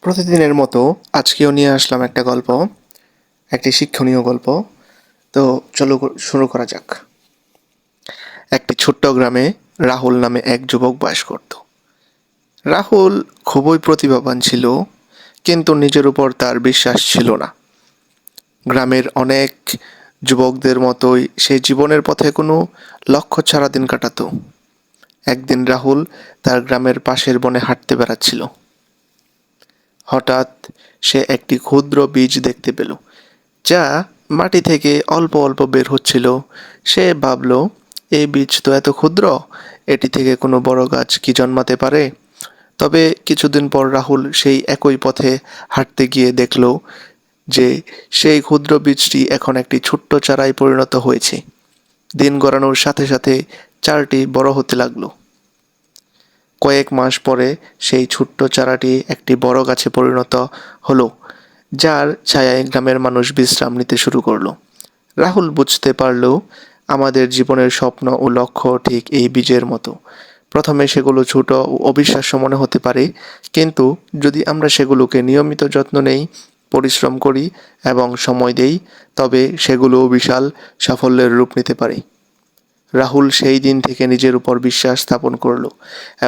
প্রতিদিনের মতো আজকেও নিয়ে আসলাম একটা গল্প, একটি শিক্ষণীয় গল্প। তো চলো শুরু করা যাক। একটি ছোট্ট গ্রামে রাহুল নামে এক যুবক বাস করত। রাহুল খুবই প্রতিভাবান ছিল, কিন্তু নিজের উপর তার বিশ্বাস ছিল না। গ্রামের অনেক যুবকদের মতোই সে জীবনের পথে কোনো লক্ষ্য ছাড়া দিন কাটাতো। একদিন রাহুল তার গ্রামের পাশের বনে হাঁটতে বেড়াচ্ছিল। হঠাৎ সে একটি ক্ষুদ্র বীজ দেখতে পেল, যা মাটি থেকে অল্প অল্প বের হচ্ছিল। সে ভাবল, এই বীজ তো এত ক্ষুদ্র, এটি থেকে কোনো বড় গাছ কি জন্মাতে পারে? তবে কিছুদিন পর রাহুল সেই একই পথে হাঁটতে গিয়ে দেখল যে সেই ক্ষুদ্র বীজটি এখন একটি ছোট্ট চারায় পরিণত হয়েছে। দিন গড়ানোর সাথে সাথে চারাটি বড় হতে লাগলো। কয়েক মাস পরে সেই ছোট্ট চারাটি একটি বড় গাছে পরিণত হলো, যার ছায়ায় গ্রামের মানুষ বিশ্রাম নিতে শুরু করলো। রাহুল বুঝতে পারল, আমাদের জীবনের স্বপ্ন ও লক্ষ্য ঠিক এই বীজের মতো। প্রথমে সেগুলো ছোট ও অবিশ্বাস্য মনে হতে পারে, কিন্তু যদি আমরা সেগুলোকে নিয়মিত যত্ন নেই, পরিশ্রম করি এবং সময় দেই, তবে সেগুলো বিশাল সাফল্যের রূপ নিতে পারে। রাহুল সেই দিন থেকে নিজের উপর বিশ্বাস স্থাপন করলো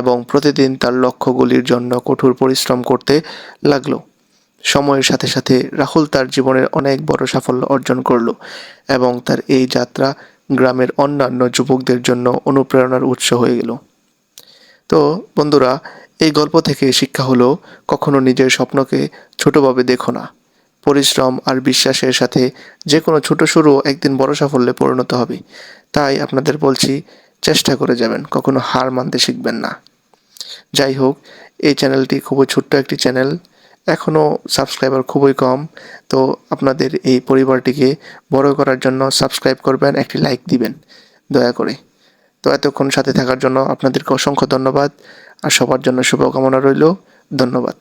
এবং প্রতিদিন তার লক্ষ্যগুলির জন্য কঠোর পরিশ্রম করতে লাগলো। সময়ের সাথে সাথে রাহুল তার জীবনের অনেক বড় সাফল্য অর্জন করলো এবং তার এই যাত্রা গ্রামের অন্যান্য যুবকদের জন্য অনুপ্রেরণার উৎস হয়ে গেল। তো বন্ধুরা, এই গল্প থেকে শিক্ষা হলো, কখনো নিজের স্বপ্নকে ছোটভাবে দেখো না। পরিশ্রম আর বিশ্বাসের সাথে যে কোনো ছোট শুরুও একদিন বড় সাফল্যে পরিণত হবে। তাই আপনাদের বলছি, চেষ্টা করে যাবেন, কখনো হার মানতে শিখবেন না। যাই হোক, এই চ্যানেলটি খুবই ছোট্ট একটি চ্যানেল, এখনও সাবস্ক্রাইবার খুবই কম। তো আপনাদের এই পরিবারটিকে বড় করার জন্য সাবস্ক্রাইব করবেন, একটি লাইক দিবেন দয়া করে। তো এতক্ষণ সাথে থাকার জন্য আপনাদেরকে অসংখ্য ধন্যবাদ, আর সবার জন্য শুভকামনা রইল। ধন্যবাদ।